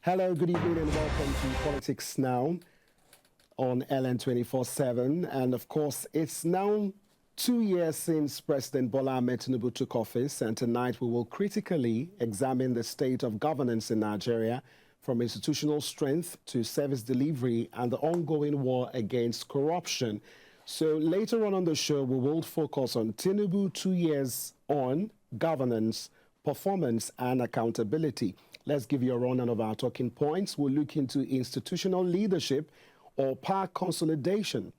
Hello, good evening, and welcome to Politics Now on LN 24/7. And of course, it's now 2 years since President Bola Tinubu took office, and tonight we will critically examine the state of governance in Nigeria, from institutional strength to service delivery and the ongoing war against corruption. So later on the show, we will focus on Tinubu 2 years on governance, performance, and accountability. Let's give you a rundown of our talking points. We'll look into institutional leadership or power consolidation,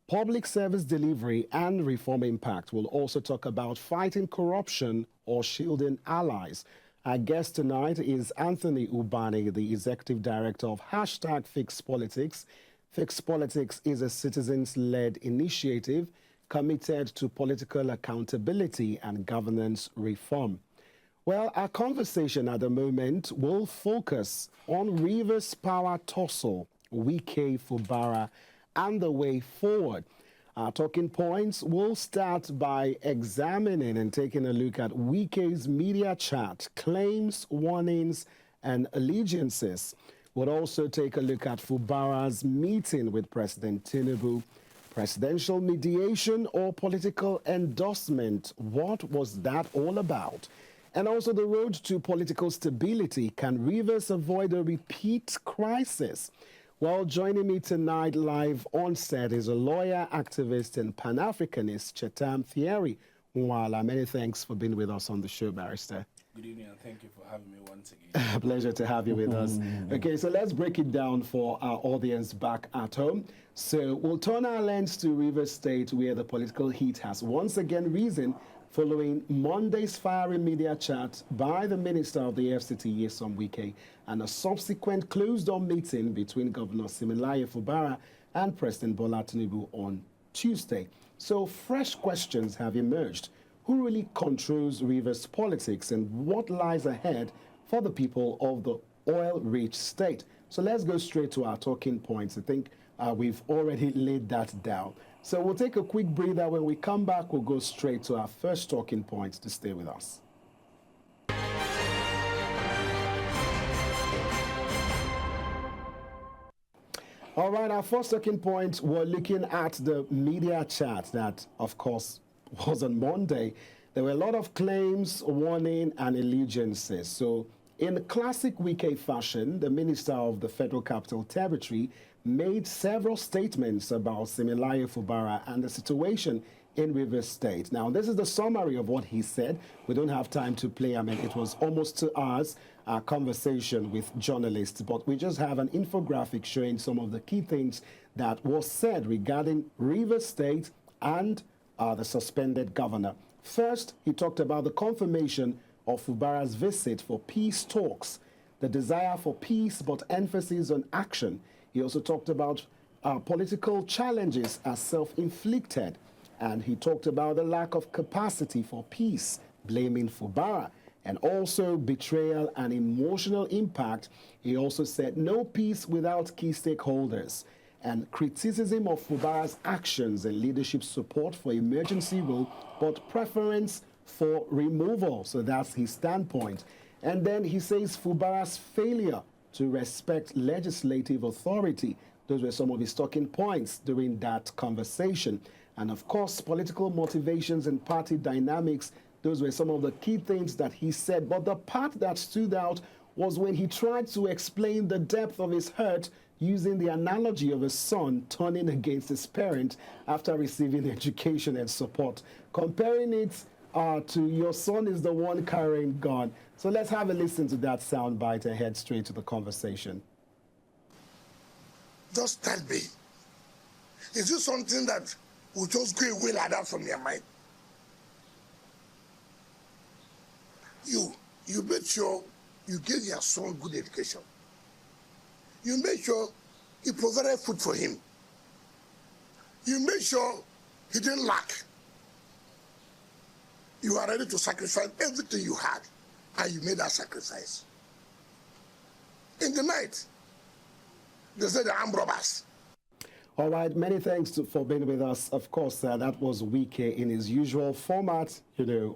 public service delivery, and reform impact. We'll also talk about fighting corruption or shielding allies. Our guest tonight is Anthony Ubani, the Executive Director of #FixPolitics. Fix Politics is a citizens-led initiative committed to political accountability and governance reform. Well, our conversation at the moment will focus on Rivers power tussle, Wike, Fubara, and the way forward. Our talking points will start by examining and taking a look at Wike's media chat, claims, warnings, and allegiances. We'll also take a look at Fubara's meeting with President Tinubu, presidential mediation or political endorsement. What was that all about? And also the road to political stability. Can Rivers avoid a repeat crisis? Well, joining me tonight live on set is a lawyer, activist, and Pan-Africanist, Chetam Thierry Nwala. Many thanks for being with us on the show, Barrister. Good evening, and thank you for having me once again. A pleasure to have you with us. Okay, so let's break it down for our audience back at home. So we'll turn our lens to Rivers State, where the political heat has once again risen following Monday's fiery media chat by the Minister of the FCT, Years of Wike, and a subsequent closed-door meeting between Governor Fubara and President Bola Tinubu on Tuesday. So fresh questions have emerged. Who really controls Rivers politics, and what lies ahead for the people of the oil-rich state? So let's go straight to our talking points. I think we've already laid that down. So we'll take a quick breather. When we come back, we'll go straight to our first talking points. To stay with us. All right, our first talking point, we're looking at the media chat that, of course, was on Monday. There were a lot of claims, warning, and allegiances. So in classic Wike fashion, the Minister of the Federal Capital Territory made several statements about Fubara and the situation in Rivers State. Now, this is the summary of what he said. We don't have time to play. I mean, it was almost 2 hours conversation with journalists, but we just have an infographic showing some of the key things that was said regarding Rivers State and the suspended governor. First, he talked about the confirmation of Fubara's visit for peace talks, the desire for peace but emphasis on action. He also talked about political challenges as self-inflicted, and he talked about the lack of capacity for peace, blaming Fubara, and also betrayal and emotional impact. He also said no peace without key stakeholders, and criticism of Fubara's actions and leadership support for emergency rule, but preference for removal. So that's his standpoint. And then he says Fubara's failure to respect legislative authority. Those were some of his talking points during that conversation. And of course, political motivations and party dynamics, those were some of the key things that he said. But the part that stood out was when he tried to explain the depth of his hurt using the analogy of a son turning against his parent after receiving education and support, comparing it to your son is the one carrying God. So let's have a listen to that soundbite and head straight to the conversation. Just tell me, is this something that will just go away like that from your mind? You made sure you gave your son good education. You made sure you provided food for him. You made sure he didn't lack. You are ready to sacrifice everything you had, and you made that sacrifice. In the night, they said the armed robbers. All right, many thanks for being with us. Of course, that was Wike in his usual format,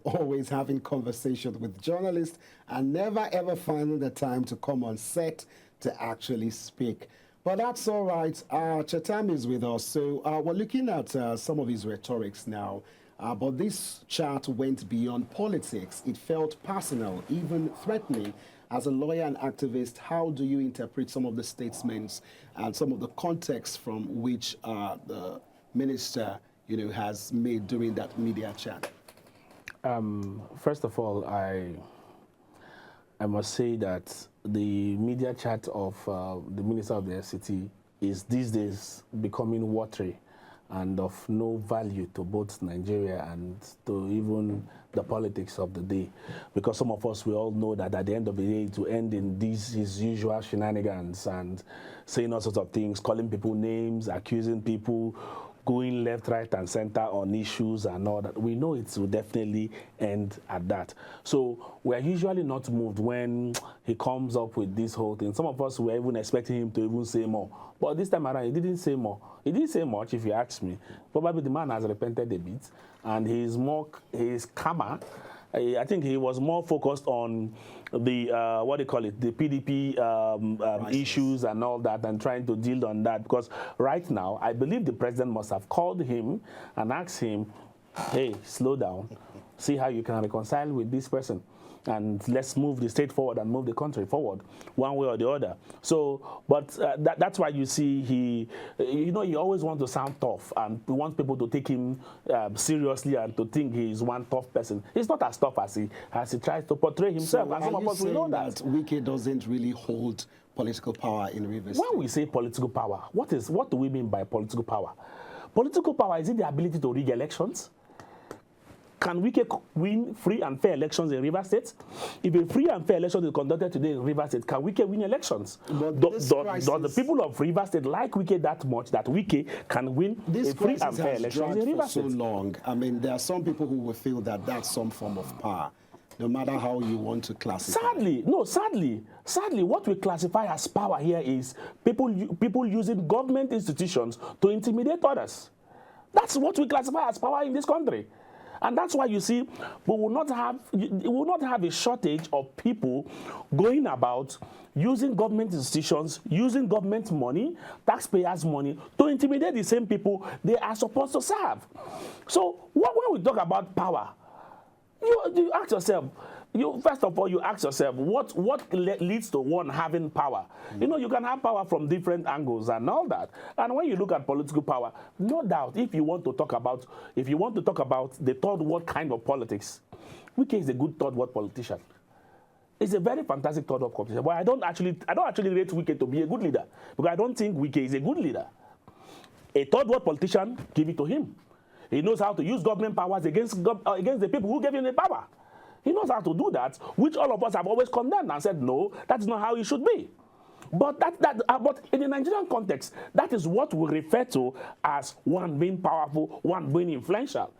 always having conversations with journalists and never ever finding the time to come on set to actually speak. But that's all right. Chetam is with us. So we're looking at some of his rhetorics now. But this chat went beyond politics. It felt personal, even threatening. As a lawyer and activist, how do you interpret some of the statements and some of the context from which the minister, has made during that media chat? First of all, I must say that the media chat of the Minister of the FCT is these days becoming watery and of no value to both Nigeria and to even the politics of the day. Because some of us, we all know that at the end of the day, to end in his usual shenanigans and saying all sorts of things, calling people names, accusing people, going left, right, and center on issues and all that. We know it will definitely end at that. So we are usually not moved when he comes up with this whole thing. Some of us were even expecting him to even say more. But this time around, he didn't say more. He didn't say much, if you ask me. Probably the man has repented a bit, and he's calmer. I think he was more focused on the, the PDP issues and all that, and trying to deal on that. Because right now, I believe the president must have called him and asked him, hey, slow down, see how you can reconcile with this person. And let's move the state forward and move the country forward, one way or the other. So, but that's why you see he always wants to sound tough, and he wants people to take him seriously and to think he's one tough person. He's not as tough as he tries to portray himself. So and some of us, we know that. Wike doesn't really hold political power in Rivers State? When we say political power, what do we mean by political power? Political power, is it the ability to rig elections? Can Wike win free and fair elections in Rivers State? If a free and fair election is conducted today in Rivers State, can Wike win elections? Does the people of Rivers State like Wike that much that Wike can win a free and fair elections in Rivers State? So long. I mean, there are some people who will feel that that's some form of power, no matter how you want to classify. Sadly, what we classify as power here is people using government institutions to intimidate others. That's what we classify as power in this country. And that's why you see we will not have a shortage of people going about using government institutions, using government money, taxpayers' money, to intimidate the same people they are supposed to serve. So when we talk about power, you ask yourself, first of all, you ask yourself, what leads to one having power? You can have power from different angles and all that. And when you look at political power, no doubt, if you want to talk about the third world kind of politics, Wike is a good third world politician. He's a very fantastic third world politician. But I don't actually rate Wike to be a good leader, because I don't think Wike is a good leader. A third world politician, give it to him. He knows how to use government powers against the people who gave him the power. He knows how to do that, which all of us have always condemned and said, no, that's not how it should be. But but in the Nigerian context, that is what we refer to as one being powerful, one being influential,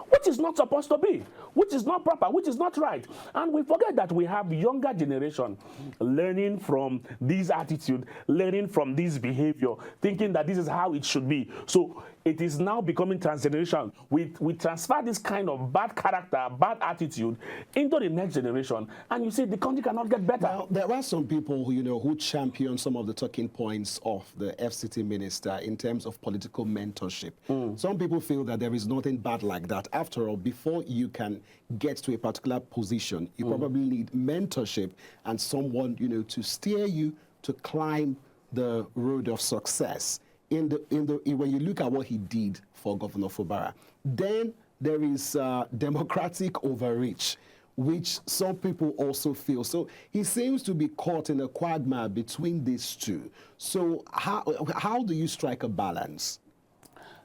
which is not supposed to be, which is not proper, which is not right. And we forget that we have younger generation learning from this attitude, learning from this behavior, thinking that this is how it should be. So it is now becoming transgenerational. We transfer this kind of bad character, bad attitude into the next generation, and you see the country cannot get better. Now, there are some people who champion some of the talking points of the FCT minister in terms of political mentorship. Some people feel that there is nothing bad like that. After all, before you can get to a particular position, you probably need mentorship and someone to steer you to climb the road of success. When you look at what he did for Governor Fubara, then there is democratic overreach, which some people also feel. So he seems to be caught in a quagmire between these two. So how do you strike a balance?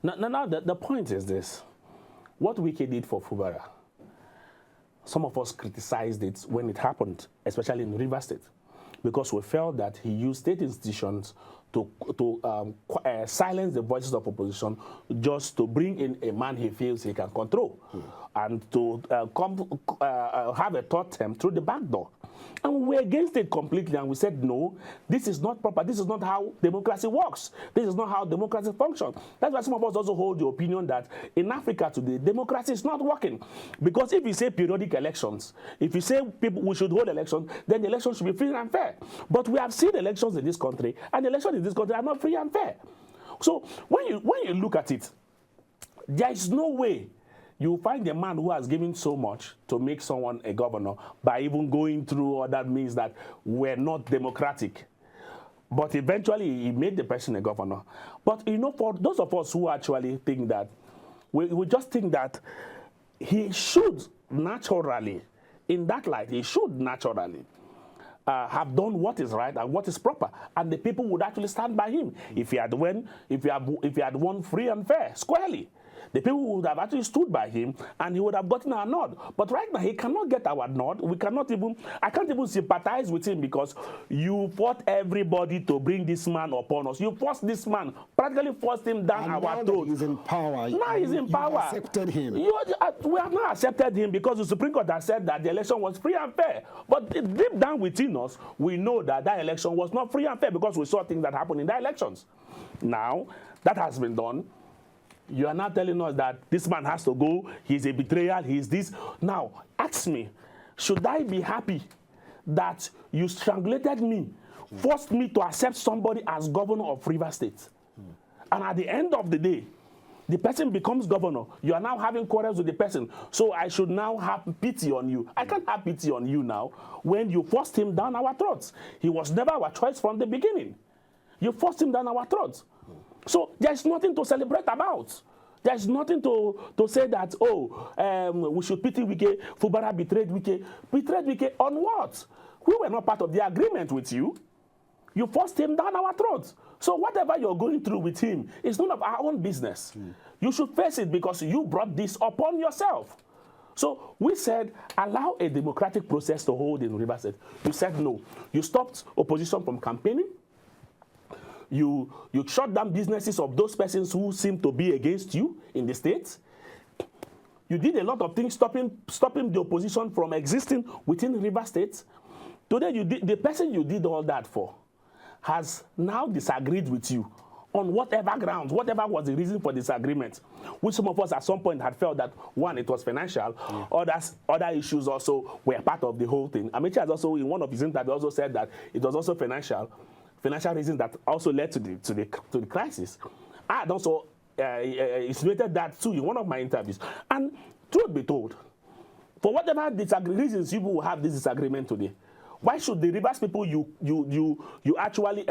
Now the point is this. What Wike did for Fubara, some of us criticized it when it happened, especially in Rivers State, because we felt that he used state institutions to silence the voices of opposition just to bring in a man he feels he can control. and to have a third term through the back door. And we were against it completely, and we said, no, this is not proper. This is not how democracy works. This is not how democracy functions. That's why some of us also hold the opinion that in Africa today, democracy is not working. Because if you say periodic elections, if you say we should hold elections, then the elections should be free and fair. But we have seen elections in this country, and the elections in this country are not free and fair. So when you look at it, there is no way you find a man who has given so much to make someone a governor by even going through other means that were not democratic. But eventually, he made the person a governor. But, you know, for those of us who actually think that, we just think that he should naturally, in that light, he should naturally have done what is right and what is proper, and the people would actually stand by him if he had won free and fair, squarely. The people would have actually stood by him, and he would have gotten our nod. But right now, he cannot get our nod. I can't even sympathize with him because you fought everybody to bring this man upon us. You forced this man, practically forced him down our throat. He's in power. Now he's in power. You accepted him. We have not accepted him because the Supreme Court has said that the election was free and fair. But deep down within us, we know that that election was not free and fair because we saw things that happened in the elections. Now, that has been done. You are now telling us that this man has to go, he's a betrayal, he's this. Now, ask me, should I be happy that you strangulated me, forced me to accept somebody as governor of Rivers State? And at the end of the day, the person becomes governor. You are now having quarrels with the person. So I should now have pity on you. I can't have pity on you now when you forced him down our throats. He was never our choice from the beginning. You forced him down our throats. So there's nothing to celebrate about. There's nothing to say that, we should pity Wike. Fubara betrayed Wike. Betrayed Wike on what? We were not part of the agreement with you. You forced him down our throats. So whatever you're going through with him is none of our own business. You should face it because you brought this upon yourself. So we said, allow a democratic process to hold in Rivers State. You said no. You stopped opposition from campaigning. You shut down businesses of those persons who seem to be against you in the state. You did a lot of things stopping the opposition from existing within Rivers State. Today, the person you did all that for has now disagreed with you on whatever grounds, whatever was the reason for disagreement, which some of us at some point had felt that, one, it was financial, other issues also were part of the whole thing. Amici has also, in one of his interviews, also said that it was also financial reasons that also led to the crisis. I had also insinuated that too in one of my interviews. And truth be told, for whatever reasons you will have this disagreement today, why should the Rivers people you actually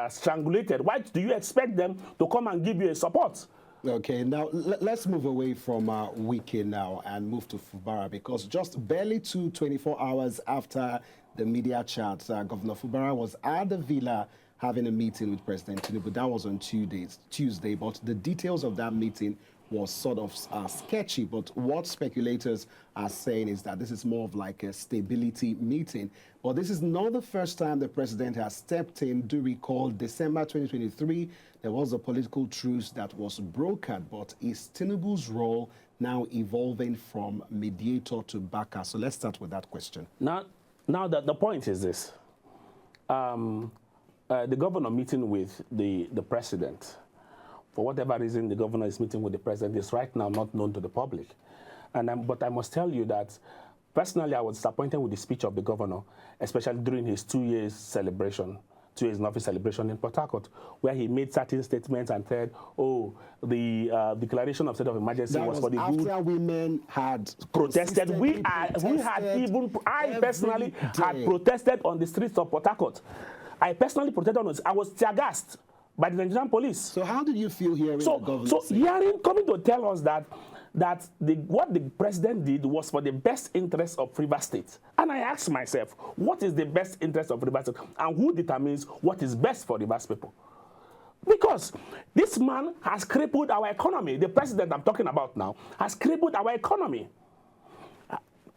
strangulated, why do you expect them to come and give you a support? Okay, now let's move away from Wike now and move to Fubara, because just barely 24 hours after the media chat, Governor Fubara was at the villa having a meeting with President Tinubu. That was on Tuesday, but the details of that meeting was sort of sketchy. But what speculators are saying is that this is more of like a stability meeting. But this is not the first time the president has stepped in. Do recall December 2023, there was a political truce that was brokered. But is Tinubu's role now evolving from mediator to backer? So let's start with that question. Now the point is this. The governor meeting with the president, for whatever reason the governor is meeting with the president, is right now not known to the public. But I must tell you that personally I was disappointed with the speech of the governor, especially during his 2 years celebration, 2 years in office celebration in Port Harcourt, where he made certain statements and said, the declaration of state of emergency that was for the good. After women had protested. I personally had protested on the streets of Port Harcourt. I personally protested on it. I was tear gassed by the Nigerian police. So how did you feel hearing the governor say? Coming to tell us that what the president did was for the best interest of Rivers State. And I asked myself, what is the best interest of Rivers State? And who determines what is best for Rivers people? Because this man has crippled our economy. The president I'm talking about now has crippled our economy.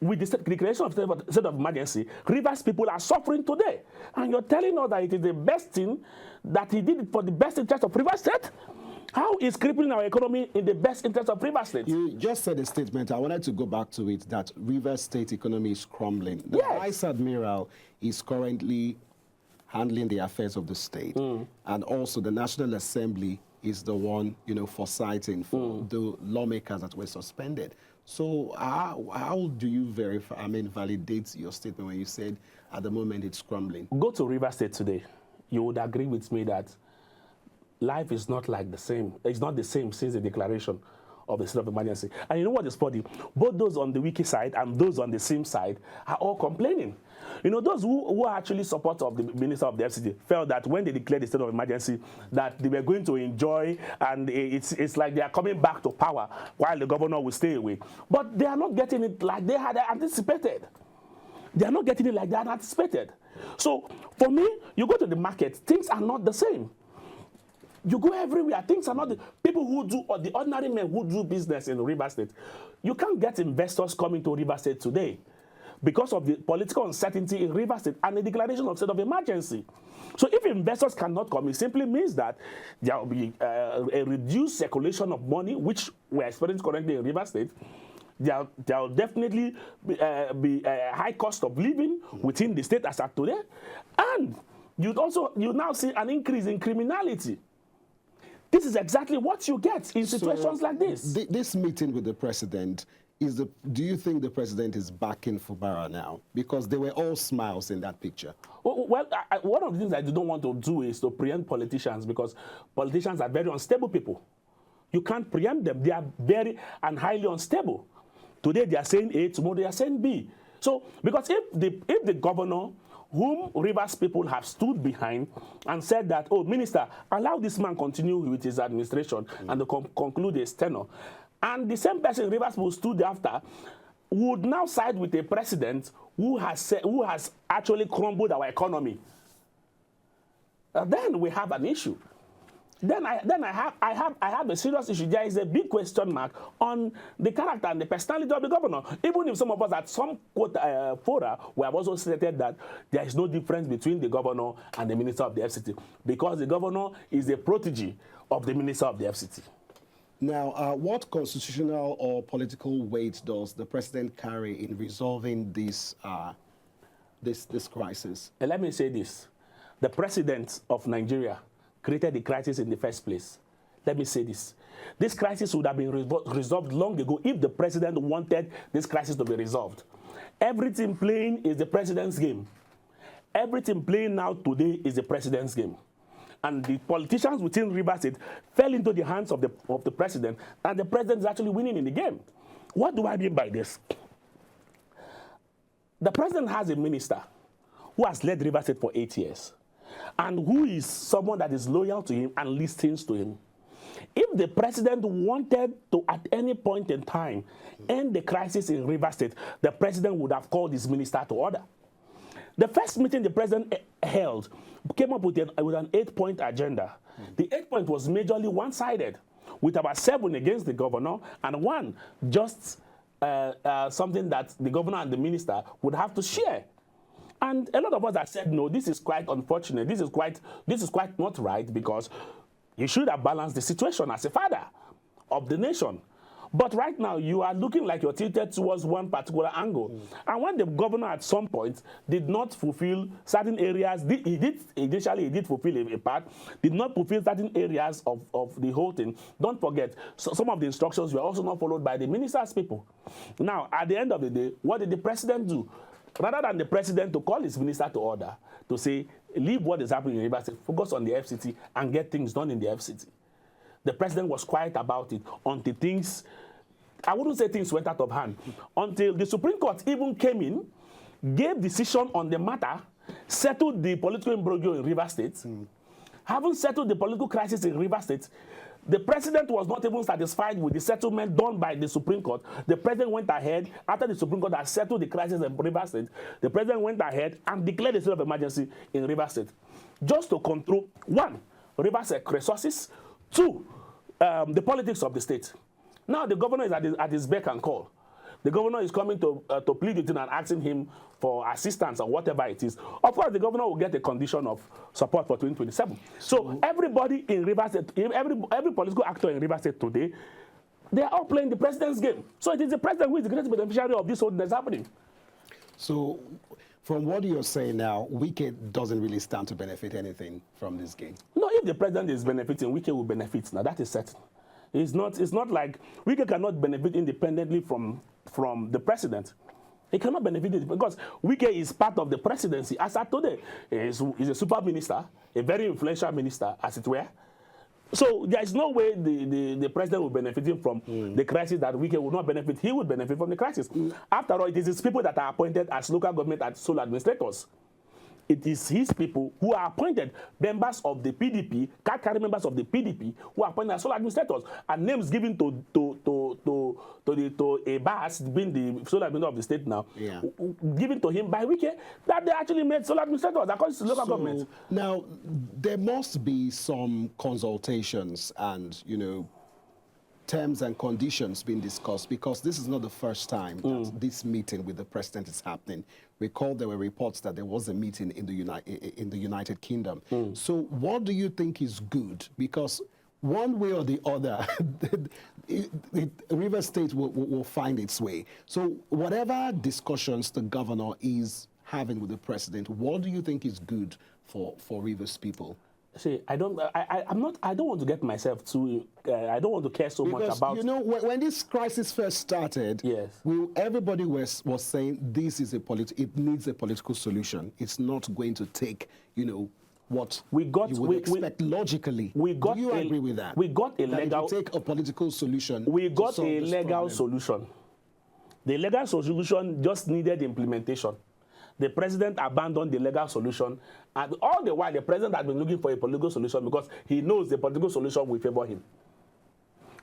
With the declaration of state of emergency, Rivers people are suffering today. And you're telling us that it is the best thing, that he did it for the best interest of Rivers State? How is crippling our economy in the best interest of Rivers State? You just said a statement. I wanted to go back to it, that Rivers State economy is crumbling. The Yes. Vice Admiral is currently handling the affairs of the state. And also the National Assembly is the one, foresighting for the lawmakers that were suspended. So how do you validate your statement when you said at the moment it's crumbling? Go to Rivers State today. You would agree with me that life is not like the same. It's not the same since the declaration of the state of emergency. And you know what is funny? Both those on the Wike side and those on the Sim side are all complaining. Those who are actually supporters of the Minister of the FCT felt that when they declared the state of emergency, that they were going to enjoy, and it's like they are coming back to power while the governor will stay away. But they are not getting it like they had anticipated. They are not getting it like they had anticipated. So for me, you go to the market, things are not the same. You go everywhere, things are not the people who do, or the ordinary men who do business in Rivers State. You can't get investors coming to Rivers State today because of the political uncertainty in Rivers State and the declaration of state of emergency. So if investors cannot come, it simply means that there will be a reduced circulation of money, which we're experiencing currently in Rivers State. There will definitely be a high cost of living within the state as of today. And you now see an increase in criminality. This is exactly what you get in situations like this. This meeting with the president, do you think the president is backing Fubara now? Because they were all smiles in that picture. Well, one of the things I don't want to do is to preempt politicians, because politicians are very unstable people. You can't preempt them. They are very and highly unstable. Today they are saying A, tomorrow they are saying B. So, because if the governor, whom Rivers people have stood behind and said that, oh, minister, allow this man continue with his administration and to conclude his tenure, and the same person Rivers people stood after would now side with a president who has actually crumbled our economy, then we have an issue. Then I have a serious issue. There is a big question mark on the character and the personality of the governor. Even if some of us at some fora we have also stated that there is no difference between the governor and the minister of the FCT, because the governor is a protege of the minister of the FCT. Now, what constitutional or political weight does the president carry in resolving this crisis? And let me say this: the president of Nigeria created the crisis in the first place. Let me say this. This crisis would have been resolved long ago if the president wanted this crisis to be resolved. Everything playing is the president's game. Everything playing now today is the president's game. And the politicians within Rivers State fell into the hands of the president, and the president is actually winning in the game. What do I mean by this? The president has a minister who has led Rivers State for 8 years, and who is someone that is loyal to him and listens to him. If the president wanted to, at any point in time, end the crisis in Rivers State, the president would have called his minister to order. The first meeting the president held came up with an 8-point agenda. The 8-point was majorly one-sided, with about 7 against the governor and 1 just something that the governor and the minister would have to share. And a lot of us have said, no, this is quite unfortunate. This is quite not right, because you should have balanced the situation as a father of the nation. But right now, you are looking like you're tilted towards one particular angle. And when the governor at some point did not fulfill certain areas, he did fulfill a part, did not fulfill certain areas of the whole thing. Don't forget, some of the instructions were also not followed by the minister's people. Now, at the end of the day, what did the president do? Rather than the president to call his minister to order, to say, leave what is happening in Rivers State, focus on the FCT and get things done in the FCT. The president was quiet about it until things, I wouldn't say things went out of hand, until the Supreme Court even came in, gave decision on the matter, settled the political imbroglio in Rivers State. Having settled the political crisis in Rivers State, the president was not even satisfied with the settlement done by the Supreme Court. The president went ahead, after the Supreme Court had settled the crisis in Rivers State, the president went ahead and declared a state of emergency in Rivers State, just to control, 1, Rivers State resources, 2, the politics of the state. Now the governor is at his beck and call. the governor is coming to plead with him and asking him for assistance or whatever it is, of course the governor will get a condition of support for 2027. So everybody in Rivers State, every political actor in Rivers State today, they are all playing the president's game. So it is the president who is the greatest beneficiary of this whole thing that's happening. So from what you're saying now, Wike doesn't really stand to benefit anything from this game. No, if the president is benefiting, Wike will benefit. Now that is certain. It's not like Wike cannot benefit independently from the president. He cannot benefit it because Wike is part of the presidency. As at today, he's a super minister, a very influential minister, as it were. So there is no way the president will benefit him from the crisis that Wike will not benefit. He will benefit from the crisis. After all, it is his people that are appointed as local government and sole administrators. It is his people who are appointed, members of the PDP, card-carrying members of the PDP, who are appointed as sole administrators, and names given to a BAS, being the sole administrator of the state now, given to him by Wike, that they actually made sole administrators according to local government. Now, there must be some consultations and, terms and conditions being discussed, because this is not the first time that this meeting with the president is happening. Recall there were reports that there was a meeting in the United Kingdom. So what do you think is good? Because one way or the other, Rivers State will find its way. So whatever discussions the governor is having with the president, what do you think is good for Rivers people? See, I don't want to get myself too. I don't want to care so much about. When this crisis first started, yes, everybody was saying this is it needs a political solution. It's not going to take, what you would expect logically. Do you agree with that? We got a legal. It take a political solution. We got a legal solution. The legal solution just needed implementation. The president abandoned the legal solution, and all the while the president has been looking for a political solution because he knows the political solution will favor him.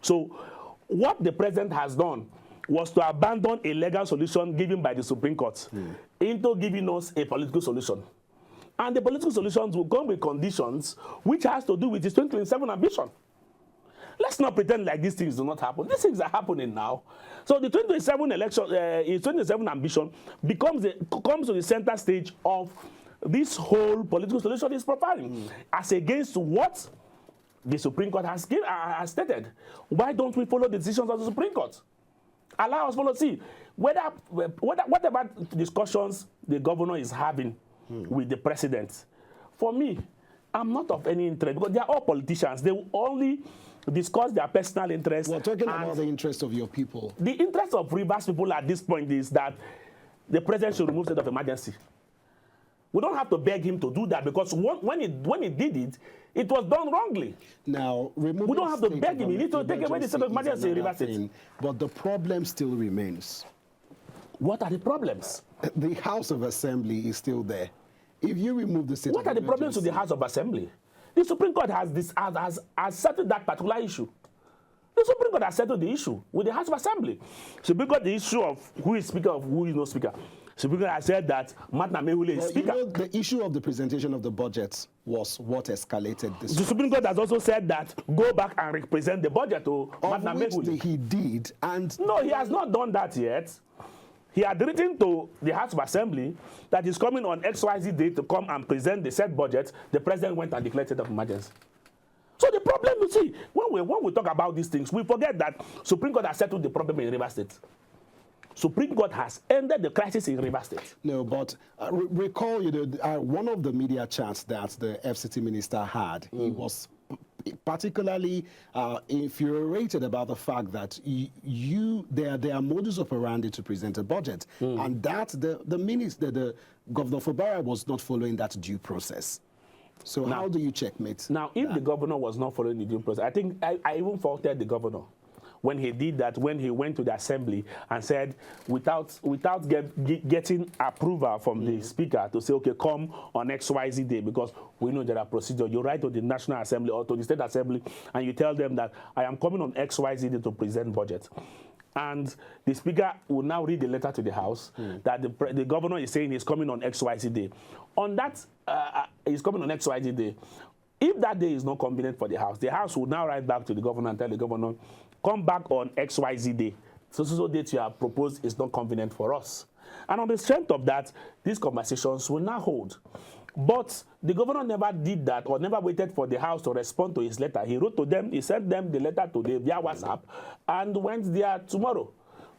So what the president has done was to abandon a legal solution given by the Supreme Court into giving us a political solution. And the political solutions will come with conditions which has to do with his 2027 ambition. Let's not pretend like these things do not happen. These things are happening now. So the 2027 election, his 2027 ambition comes to the center stage of this whole political solution he's providing, as against what the Supreme Court has stated. Why don't we follow the decisions of the Supreme Court? Allow us follow. See, whatever discussions the governor is having with the president, for me, I'm not of any interest, because they are all politicians. They will only discuss their personal interests. We're talking about the interest of your people. The interest of Rivers people at this point is that the president should remove state of emergency. We don't have to beg him to do that, because when he did it, it was done wrongly. Now, we don't have to beg him. He needs to take away the state of emergency in Rivers State. But the problem still remains. What are the problems? The House of Assembly is still there. If you remove the state of emergency... What are the problems with the House of Assembly? The Supreme Court has settled that particular issue. The Supreme Court has settled the issue with the House of Assembly. Supreme Court, the issue of who is speaker, of who is no speaker. Supreme Court has said that Matna Mehule is speaker. The issue of the presentation of the budget was what escalated this. The Supreme Court has also said that go back and represent the budget to Matna Mehule. He did, and... No, he has not done that yet. He had written to the House of Assembly that he's coming on XYZ day to come and present the said budget. The president went and declared state of emergency. So the problem, you see, when we talk about these things, we forget that Supreme Court has settled the problem in Rivers State. Supreme Court has ended the crisis in Rivers State. No, but recall, one of the media chats that the FCT minister had, he was particularly infuriated about the fact that there are modus operandi to present a budget, and that the Governor Fubara was not following that due process. So how do you checkmate? Now, if the governor was not following the due process, I think I even faulted the governor when he did that, when he went to the assembly and said, without getting approval from the speaker to say, okay, come on XYZ day, because we know there are procedures. You write to the National Assembly or to the State Assembly and you tell them that I am coming on XYZ day to present budget. And the speaker will now read the letter to the House that the governor is saying he's coming on XYZ day. On that, he's coming on XYZ day. If that day is not convenient for the House will now write back to the governor and tell the governor, come back on XYZ day so date you have proposed is not convenient for us. And on the strength of that, these conversations will now hold. But the governor never did that or never waited for the House to respond to his letter. He wrote to them, he sent them the letter today via WhatsApp and went there tomorrow,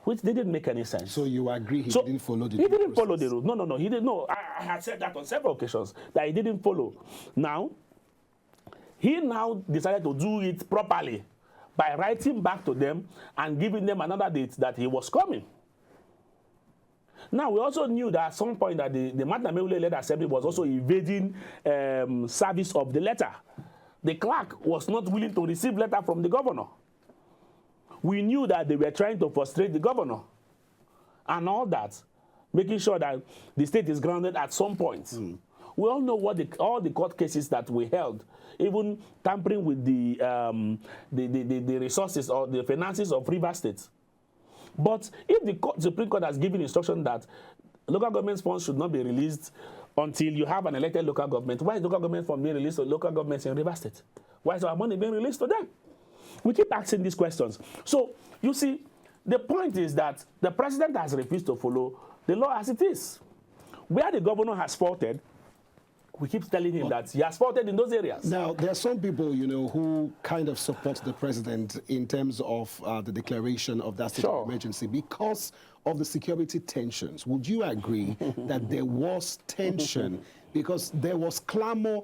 which didn't make any sense. So you agree he didn't follow the He didn't process. follow the rules. No, he didn't. No, I had said that on several occasions, that he didn't follow. Now, he now decided to do it properly by writing back to them and giving them another date that he was coming. Now, we also knew that at some point that the Matamewule-led assembly was also evading service of the letter. The clerk was not willing to receive letter from the governor. We knew that they were trying to frustrate the governor and all that, making sure that the state is grounded at some point. We all know what all the court cases that we held, even tampering with the resources or the finances of River State. But if the Supreme Court has given instruction that local government funds should not be released until you have an elected local government, why is local government fund being released to local governments in River State? Why is our money being released to them? We keep asking these questions. So, you see, the point is that the president has refused to follow the law as it is. Where the governor has faulted, we keep telling him that he has faulted in those areas. Now, there are some people, who kind of support the president in terms of the declaration of that state of emergency because of the security tensions. Would you agree that there was tension because there was clamor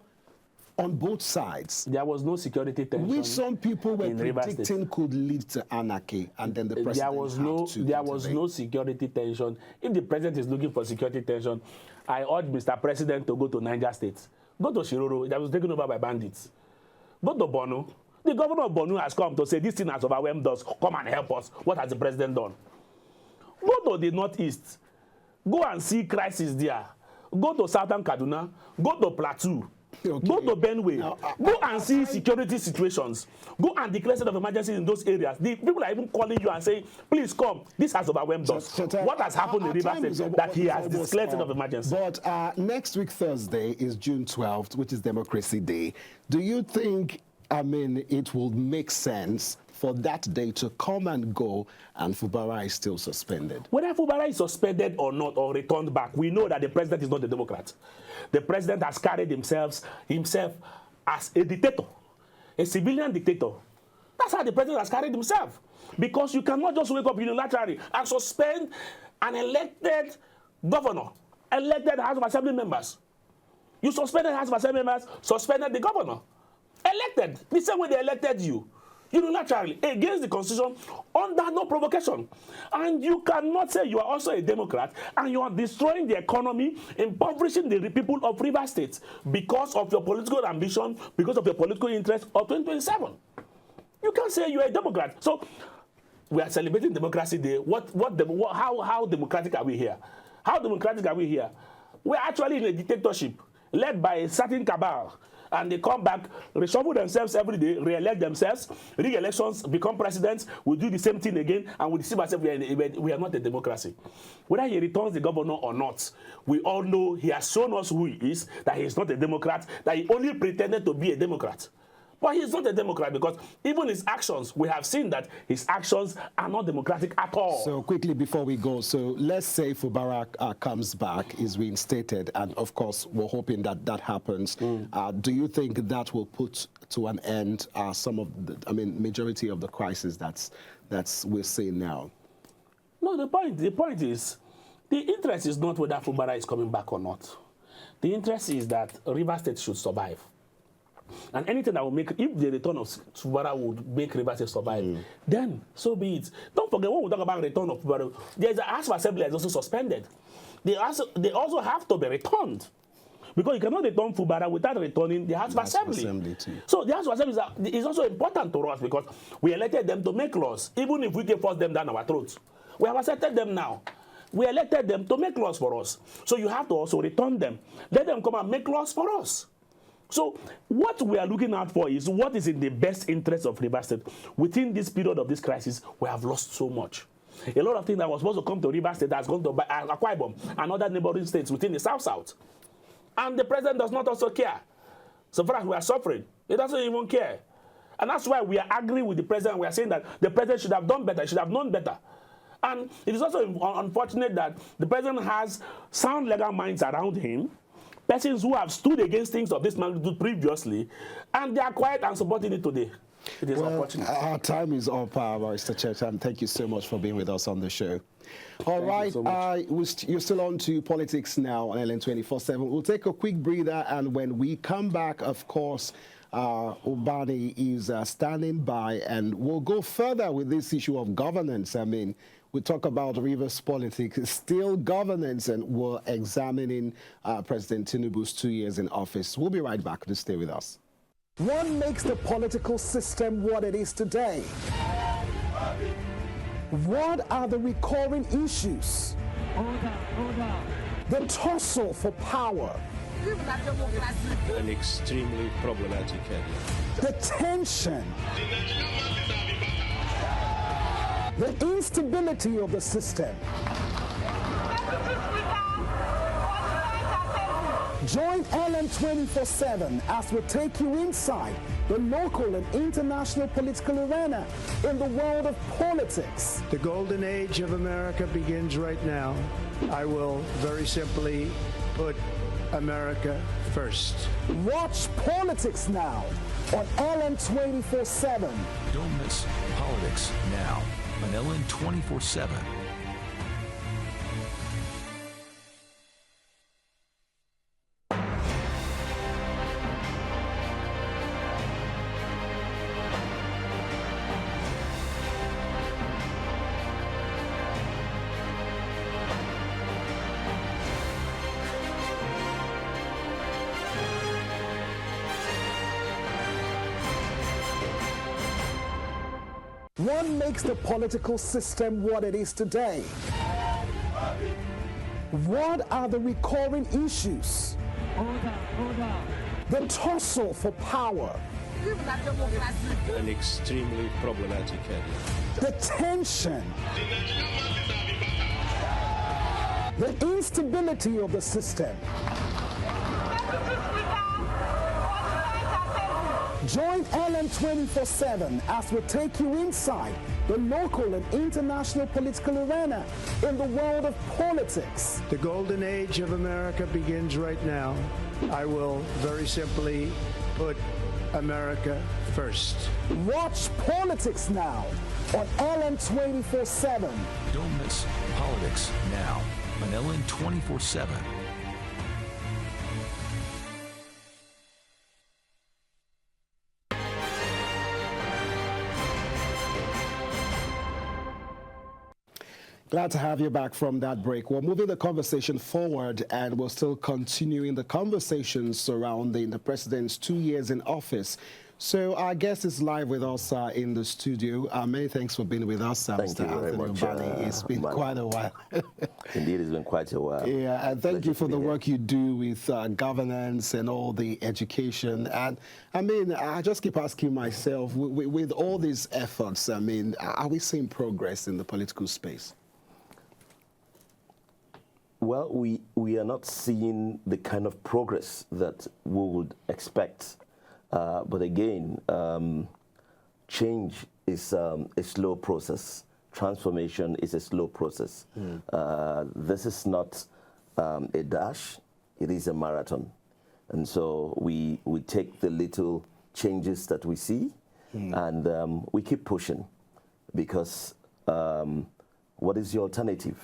on both sides? There was no security tension. Which some people were predicting could lead to anarchy, and then the president There was no security tension. If the president is looking for security tension, I urge Mr. President to go to Niger State. Go to Shiroro, that was taken over by bandits. Go to Borno. The governor of Borno has come to say this thing has overwhelmed us. Come and help us. What has the president done? Go to the northeast. Go and see crisis there. Go to southern Kaduna. Go to Plateau. Okay. Go to Benue. Go and see security situations. Go and declare state of emergency in those areas. The people are even calling you and saying, please come. This has overwhelmed us. What has happened in River State that he has declared state of emergency? But next week, Thursday, is June 12th, which is Democracy Day. Do you think, it will make sense for that day to come and go and Fubara is still suspended? Whether Fubara is suspended or not or returned back, we know that the president is not a Democrat. The president has carried himself as a dictator, a civilian dictator. That's how the president has carried himself. Because you cannot just wake up unilaterally and suspend an elected governor, elected House of Assembly members. You suspended House of Assembly members, suspended the governor. Elected, the same way they elected you. Unilaterally, against the Constitution, under no provocation. And you cannot say you are also a Democrat and you are destroying the economy, impoverishing the people of River State because of your political ambition, because of your political interest of 2027. You can't say you are a Democrat. So, we are celebrating Democracy Day. How democratic are we here? How democratic are we here? We're actually in a dictatorship led by a certain cabal. And they come back, reshuffle themselves every day, re-elect themselves, re-elections, become presidents, we do the same thing again, and we deceive ourselves we are not a democracy. Whether he returns the governor or not, we all know he has shown us who he is, that he is not a Democrat, that he only pretended to be a Democrat. But he's not a Democrat because even his actions, we have seen that his actions are not democratic at all. So quickly before we go, so let's say Fubara comes back, is reinstated, and of course we're hoping that that happens. Do you think that will put to an end some of the, majority of the crisis that's we're seeing now? No, the point is, the interest is not whether Fubara is coming back or not. The interest is that River State should survive. And anything that will make, if the return of Fubara would make River State survive, then so be it. Don't forget, when we talk about return of Fubara, there's a House of Assembly is also suspended. They also have to be returned. Because you cannot return Fubara without returning the House of Assembly. So the House of Assembly is also important to us because we elected them to make laws, even if we can force them down our throats. We have accepted them now. We elected them to make laws for us. So you have to also return them. Let them come and make laws for us. So what we are looking out for is what is in the best interest of River State. Within this period of this crisis, we have lost so much. A lot of things that was supposed to come to River State has gone to Akwa Ibom and other neighboring states within the South. And the president does not also care. So far as we are suffering, he doesn't even care. And that's why we are agreeing with the president. We are saying that the president should have done better, should have known better. And it is also unfortunate that the president has sound legal minds around him, persons who have stood against things of this magnitude previously, and they are quiet and supporting it today. It is unfortunate. Our time is up, Mr. Church, thank you so much for being with us on the show. All right, you're still on to politics now on LN 24/7. We'll take a quick breather, and when we come back, of course, Ubani is standing by, and we'll go further with this issue of governance. I mean, we talk about Rivers politics, still governance, and we're examining President Tinubu's 2 years in office. We'll be right back. To stay with us. What makes the political system what it is today? What are the recurring issues? The tussle for power. An extremely problematic area. The tension. The instability of the system. Join LN 24/7 as we take you inside the local and international political arena in the world of politics. The golden age of America begins right now. I will very simply put America first. Watch Politics Now on LN 24/7. Don't miss Politics Now on LN 24/7. What makes the political system what it is today? What are the recurring issues? The tussle for power. An extremely problematic area. The tension. The instability of the system. Join LN 24/7 as we take you inside the local and international political arena in the world of politics. The golden age of America begins right now. I will very simply put America first. Watch Politics Now on LN 24/7. Don't miss Politics Now on LN 24/7. Glad to have you back from that break. We're moving the conversation forward, and we're still continuing the conversations surrounding the president's 2 years in office. So our guest is live with us in the studio. Many thanks for being with us, Thank you very much. It's been quite a while. Indeed, it's been quite a while. Yeah, and thank you for the work you do with governance and all the education. And I mean, I just keep asking myself, with all these efforts, I mean, are we seeing progress in the political space? Well, we are not seeing the kind of progress that we would expect. But again, change is a slow process. Transformation is a slow process. This is not a dash, it is a marathon. And so we take the little changes that we see and we keep pushing, because what is the alternative?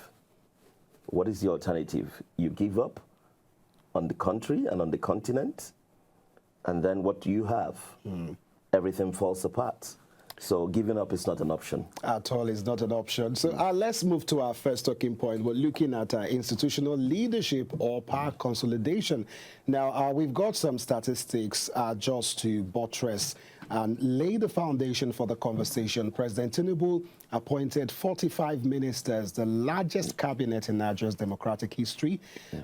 What is the alternative? You give up on the country and on the continent, and then what do you have? Everything falls apart. So giving up is not an option. At all, is not an option. So let's move to our first talking point. We're looking at institutional leadership or power consolidation. Now, we've got some statistics just to buttress and lay the foundation for the conversation. President Tinubu appointed 45 ministers, the largest cabinet in Nigeria's democratic history.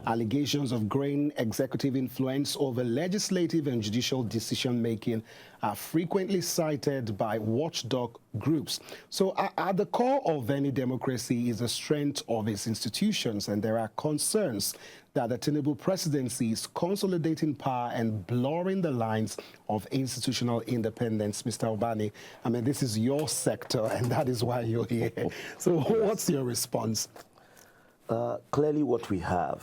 Allegations of growing executive influence over legislative and judicial decision-making are frequently cited by watchdog groups. So at the core of any democracy is the strength of its institutions, and there are concerns that the Tinubu presidency is consolidating power and blurring the lines of institutional independence. Mr. Obani, I mean, this is your sector, and that is why you're here. So what's your response? Clearly what we have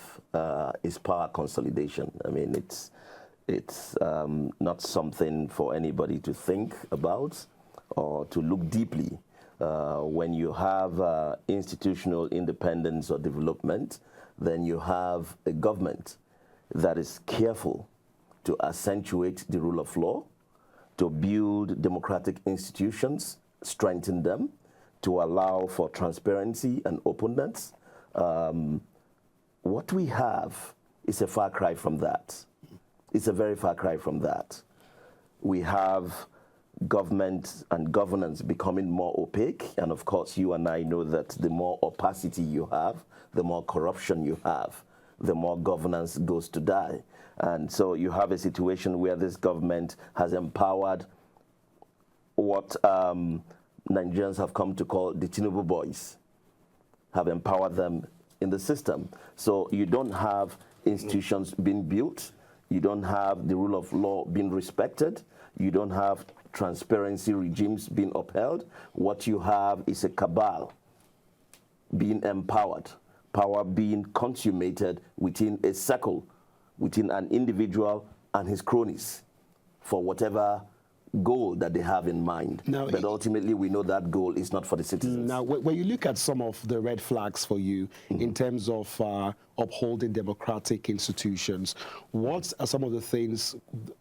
is power consolidation. I mean, it's not something for anybody to think about or to look deeply. When you have institutional independence or development, then you have a government that is careful to accentuate the rule of law, to build democratic institutions, strengthen them, to allow for transparency and openness. What we have is a far cry from that. It's a very far cry from that. We have government and governance becoming more opaque, and of course you and I know that the more opacity you have, the more corruption you have, the more governance goes to die. And so you have a situation where this government has empowered what Nigerians have come to call the Tinubu boys, have empowered them in the system. So you don't have institutions being built, you don't have the rule of law being respected, you don't have transparency regimes being upheld. What you have is a cabal being empowered, power being consummated within a circle, within an individual and his cronies for whatever goal that they have in mind. Now, but ultimately, we know that goal is not for the citizens. Now, when you look at some of the red flags for you in terms of upholding democratic institutions, what are some of the things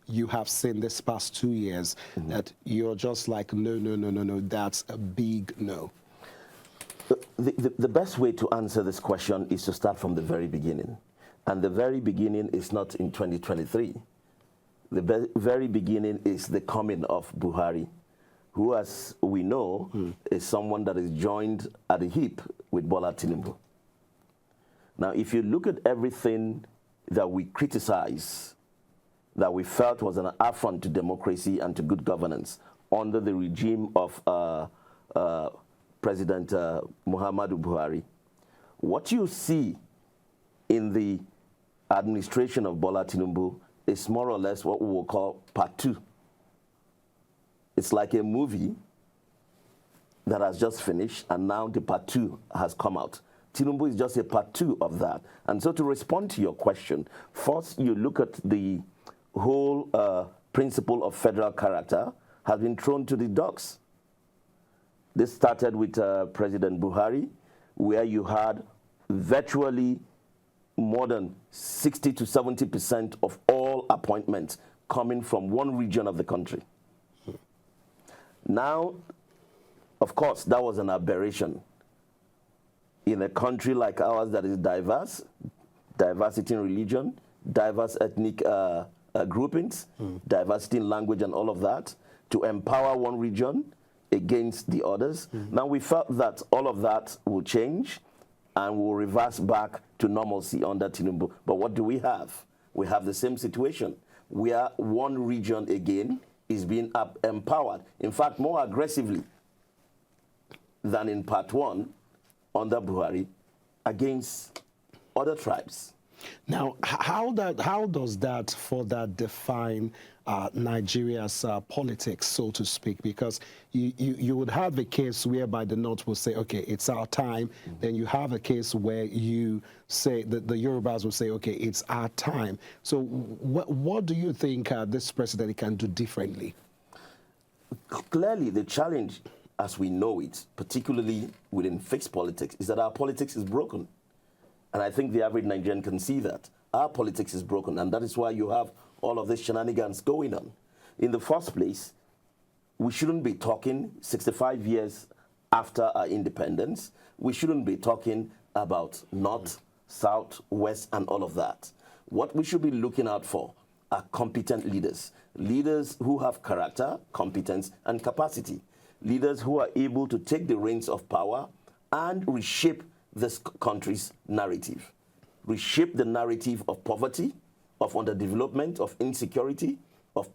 you have seen this past 2 years that you're just like, no, that's a big no? The best way to answer this question is to start from the very beginning. And the very beginning is not in 2023. The very beginning is the coming of Buhari, who, as we know, is someone that is joined at the hip with Bola Tinubu. Now, if you look at everything that we criticize, that we felt was an affront to democracy and to good governance under the regime of President Muhammadu Buhari, what you see in the administration of Bola Tinubu is more or less what we will call part 2. It's like a movie that has just finished, and now the part 2 has come out. Tinubu is just a part 2 of that. And so to respond to your question, first you look at the whole principle of federal character has been thrown to the dogs. This started with President Buhari, where you had virtually more than 60 to 70% of all appointments coming from one region of the country. Now, of course, that was an aberration. In a country like ours that is diverse, diversity in religion, diverse ethnic groupings, diversity in language and all of that, to empower one region against the others. Now, we felt that all of that will change and will reverse back to normalcy under Tinubu. But what do we have? We have the same situation where one region again is being empowered, in fact, more aggressively than in part 1 under Buhari against other tribes. Now, how does that further define Nigeria's politics, so to speak? Because you would have a case whereby the North will say, okay, it's our time. Then you have a case where you say that the Yorubas will say, okay, it's our time. So what do you think this president can do differently? Clearly, the challenge, as we know it, particularly within fixed politics, is that our politics is broken. And I think the average Nigerian can see that. Our politics is broken, and that is why you have all of these shenanigans going on. In the first place, we shouldn't be talking 65 years after our independence. We shouldn't be talking about North, South, West, and all of that. What we should be looking out for are competent leaders. Leaders who have character, competence, and capacity. Leaders who are able to take the reins of power and reshape this country's narrative. Reshape the narrative of poverty, of underdevelopment, of insecurity, of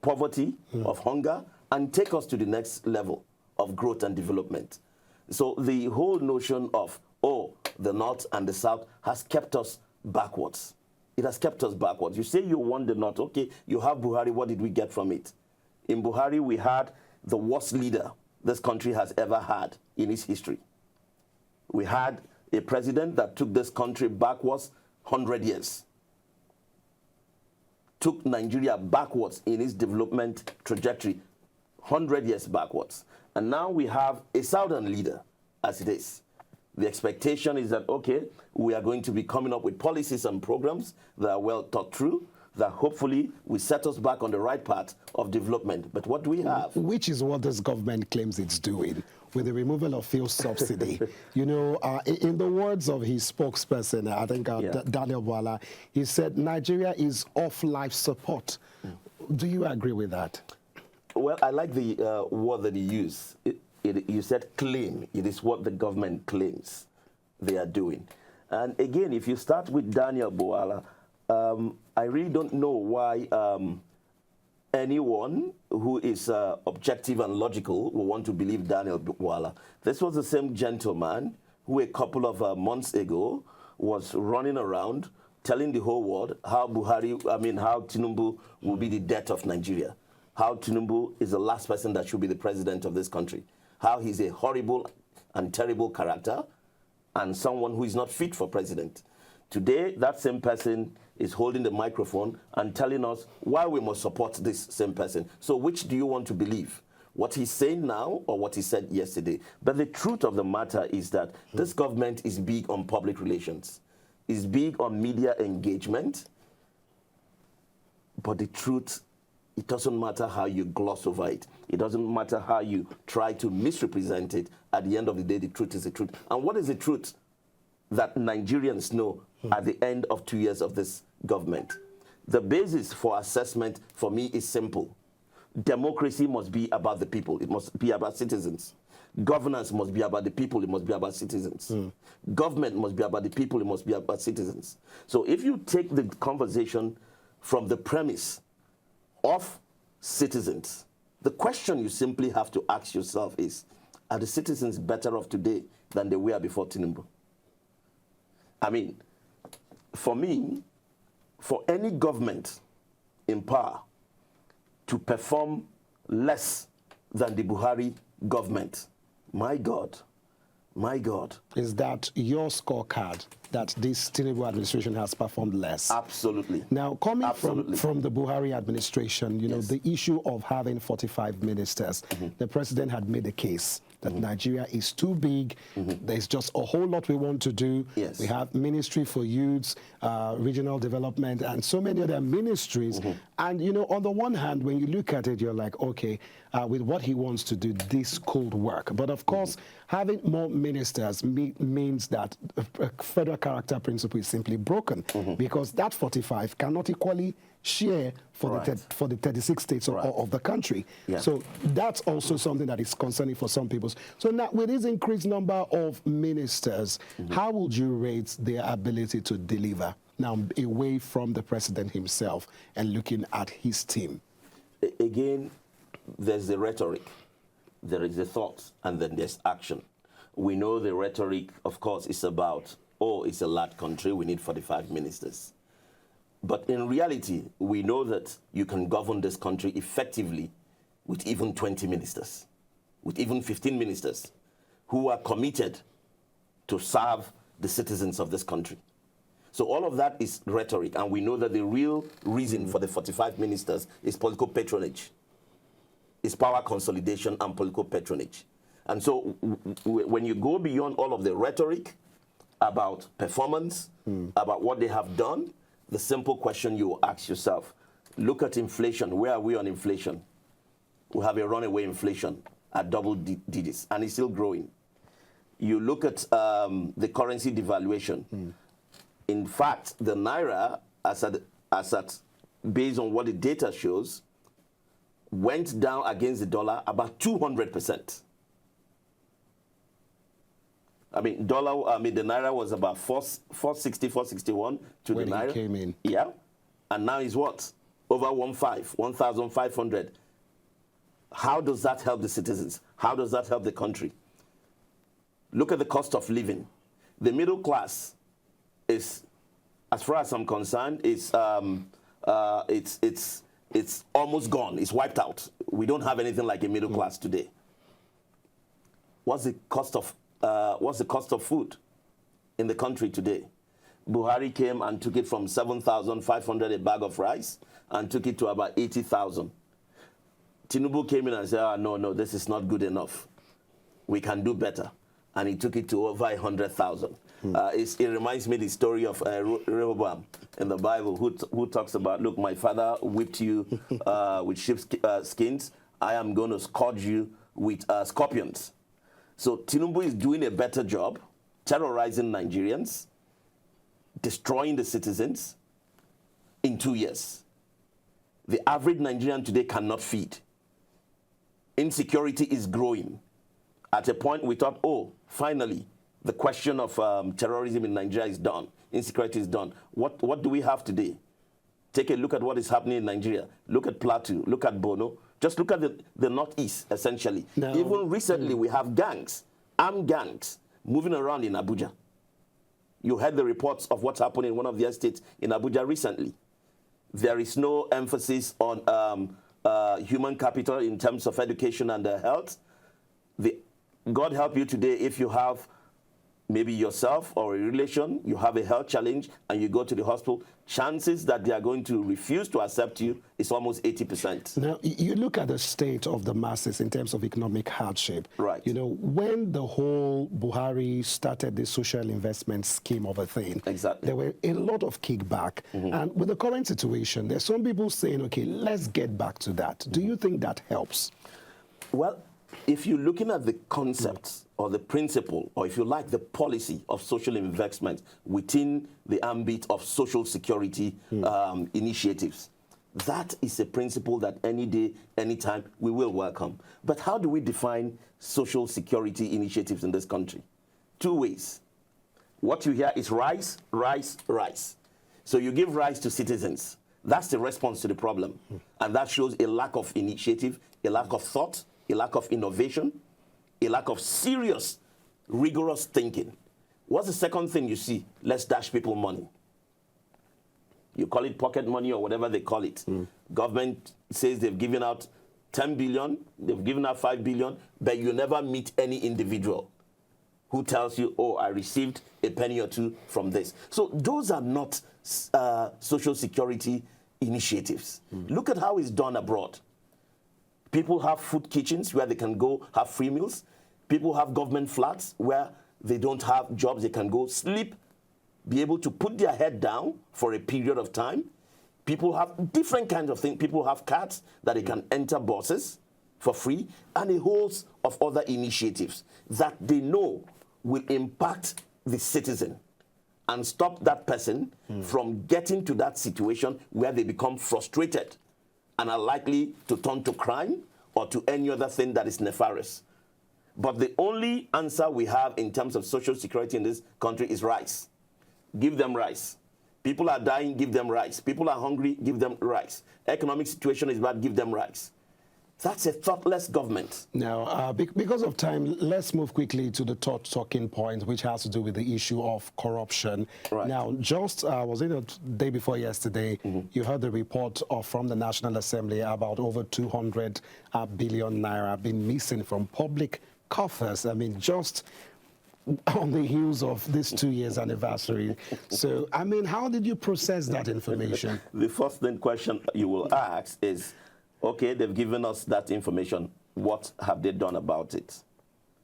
poverty, of hunger, and take us to the next level of growth and development. So the whole notion of, oh, the North and the South has kept us backwards. It has kept us backwards. You say you won the North. Okay, you have Buhari. What did we get from it? In Buhari, we had the worst leader this country has ever had in its history. We had a president that took this country backwards 100 years. Took Nigeria backwards in its development trajectory 100 years backwards. And now we have a southern leader, as it is. The expectation is that, okay, we are going to be coming up with policies and programs that are well thought through, that hopefully will set us back on the right path of development. But what do we have? Which is what this government claims it's doing with the removal of fuel subsidy. You know, in the words of his spokesperson, I think Daniel Bola, he said Nigeria is off life support. Do you agree with that? Well, I like the word that he used. You said claim. It is what the government claims they are doing. And again, if you start with Daniel Bola, I really don't know why anyone who is objective and logical will want to believe Daniel Bola. This was the same gentleman who a couple of months ago was running around telling the whole world how how Tinubu will be the death of Nigeria, how Tinubu is the last person that should be the president of this country, how he's a horrible and terrible character and someone who is not fit for president. Today, that same person is holding the microphone and telling us why we must support this same person. So which do you want to believe? What he's saying now or what he said yesterday? But the truth of the matter is that this government is big on public relations, is big on media engagement. But the truth, it doesn't matter how you gloss over it. It doesn't matter how you try to misrepresent it. At the end of the day, the truth is the truth. And what is the truth that Nigerians know at the end of 2 years of this government? The basis for assessment for me is simple. Democracy must be about the people. It must be about citizens. Governance must be about the people. It must be about citizens. Government must be about the people. It must be about citizens. So if you take the conversation from the premise of citizens, the question you simply have to ask yourself is, are the citizens better off today than they were before Tinubu? I mean, for me, for any government in power to perform less than the Buhari government, my God. Is that your scorecard, that this Tinubu administration has performed less? Absolutely. Now, coming from the Buhari administration, you know, the issue of having 45 ministers, the president had made a case that Nigeria is too big. There's just a whole lot we want to do. We have Ministry for Youths, Regional Development, and so many other ministries. And, you know, on the one hand, when you look at it, you're like, okay, with what he wants to do, this could work. But of course, having more ministers means that a federal character principle is simply broken, because that 45 cannot equally share for the 36 states of the country. So that's also something that is concerning for some people. So now, with this increased number of ministers, how would you rate their ability to deliver now away from the president himself and looking at his team? Again, there's the rhetoric, there is the thoughts, and then there's action. We know the rhetoric, of course, is about, oh, it's a large country, we need 45 ministers. But in reality, we know that you can govern this country effectively with even 20 ministers, with even 15 ministers who are committed to serve the citizens of this country. So all of that is rhetoric, and we know that the real reason for the 45 ministers is political patronage. It's power consolidation and political patronage. And so when you go beyond all of the rhetoric about performance, about what they have done, the simple question you ask yourself, look at inflation. Where are we on inflation? We have a runaway inflation at double digits, and it's still growing. You look at the currency devaluation. In fact, the Naira, based on what the data shows, went down against the dollar about 200%. I mean, the Naira was about 460, 461 to when the Naira. He came in. Yeah. And now it's what? Over 1,500. How does that help the citizens? How does that help the country? Look at the cost of living. The middle class is as far as I'm concerned, it's almost gone. It's wiped out. We don't have anything like a middle class today. What's the cost of food in the country today? Buhari came and took it from 7,500 a bag of rice and took it to about 80,000. Tinubu came in and said, no, this is not good enough. We can do better. And he took it to over 100,000. It reminds me the story of Rehoboam in the Bible who talks about, look, my father whipped you with sheep skins. I am going to scourge you with scorpions. So Tinubu is doing a better job terrorizing Nigerians, destroying the citizens in 2 years. The average Nigerian today cannot feed. Insecurity is growing. At a point we thought, oh, finally, the question of terrorism in Nigeria is done. Insecurity is done. What do we have today? Take a look at what is happening in Nigeria. Look at Plateau. Look at Borno. Just look at the Northeast, essentially. No. Even recently, we have gangs, armed gangs, moving around in Abuja. You heard the reports of what's happening in one of the estates in Abuja recently. There is no emphasis on human capital in terms of education and health. God help you today if you have maybe yourself or a relation, you have a health challenge and you go to the hospital, chances that they are going to refuse to accept you is almost 80%. Now, you look at the state of the masses in terms of economic hardship. Right. You know, when the whole Buhari started the social investment scheme of a thing, exactly, there were a lot of kickback. And with the current situation, there's some people saying, okay, let's get back to that. Do you think that helps? Well, if you're looking at the concepts or the principle, or if you like, the policy of social investment within the ambit of social security initiatives, that is a principle that any day, anytime, we will welcome. But how do we define social security initiatives in this country? Two ways. What you hear is rice, rice, rice. So you give rice to citizens. That's the response to the problem. And that shows a lack of initiative, a lack of thought, a lack of innovation, a lack of serious, rigorous thinking. What's the second thing you see? Let's dash people money. You call it pocket money or whatever they call it. Government says they've given out 10 billion, they've given out 5 billion, but you never meet any individual who tells you, oh, I received a penny or two from this. So those are not social security initiatives. Look at how it's done abroad. People have food kitchens where they can go have free meals. People have government flats where they don't have jobs. They can go sleep, be able to put their head down for a period of time. People have different kinds of things. People have cards that they can enter buses for free, and a host of other initiatives that they know will impact the citizen and stop that person from getting to that situation where they become frustrated and are likely to turn to crime or to any other thing that is nefarious. But the only answer we have in terms of social security in this country is rice. Give them rice. People are dying, give them rice. People are hungry, give them rice. Economic situation is bad, give them rice. That's a thoughtless government. Now, because of time, let's move quickly to the third talking point, which has to do with the issue of corruption. Right. Now, just was it the day before yesterday, you heard the report from the National Assembly about over 200 billion naira being missing from public coffers. I mean, just on the heels of this 2 years anniversary. So, I mean, how did you process that information? The first question you will ask is, okay, they've given us that information. What have they done about it?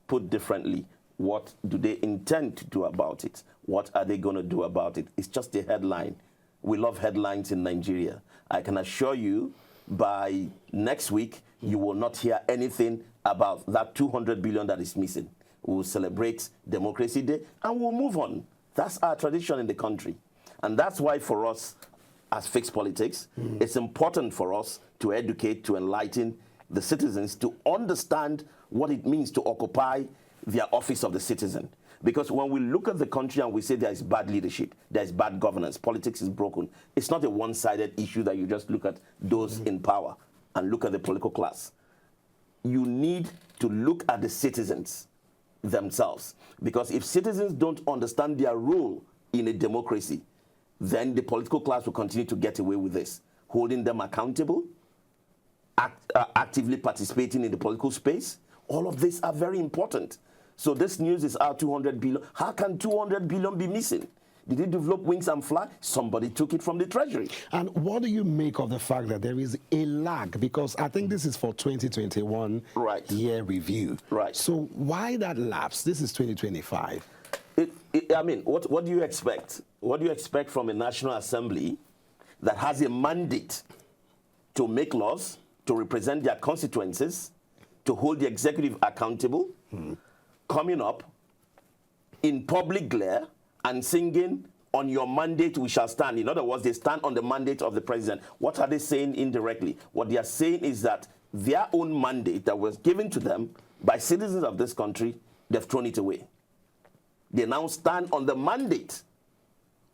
Put differently, what do they intend to do about it? What are they going to do about it? It's just a headline. We love headlines in Nigeria. I can assure you by next week, you will not hear anything about that 200 billion that is missing. We'll celebrate Democracy Day and we'll move on. That's our tradition in the country. And that's why for us, as Fixed Politics, it's important for us to educate, to enlighten the citizens to understand what it means to occupy their office of the citizen. Because when we look at the country and we say there is bad leadership, there is bad governance, politics is broken, it's not a one-sided issue that you just look at those in power and look at the political class. You need to look at the citizens themselves. Because if citizens don't understand their role in a democracy, then the political class will continue to get away with this, holding them accountable, actively participating in the political space. All of these are very important. So this news is our 200 billion. How can 200 billion be missing? Did it develop wings and fly? Somebody took it from the treasury. And what do you make of the fact that there is a lag? Because I think this is for 2021 year review. Right. So why that lapse? This is 2025. I mean, what do you expect? What do you expect from a National Assembly that has a mandate to make laws, to represent their constituencies, to hold the executive accountable, coming up in public glare and singing, "On your mandate we shall stand"? In other words, they stand on the mandate of the president. What are they saying indirectly? What they are saying is that their own mandate that was given to them by citizens of this country, they've thrown it away. They now stand on the mandate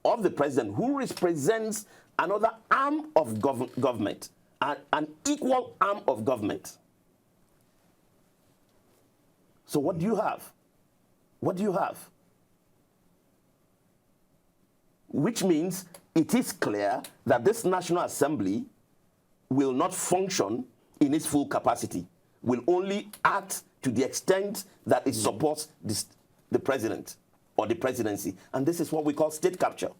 of the president, who represents another arm of government, an equal arm of government. So what do you have? What do you have? Which means it is clear that this National Assembly will not function in its full capacity, will only act to the extent that it supports the president or the presidency. And this is what we call state capture.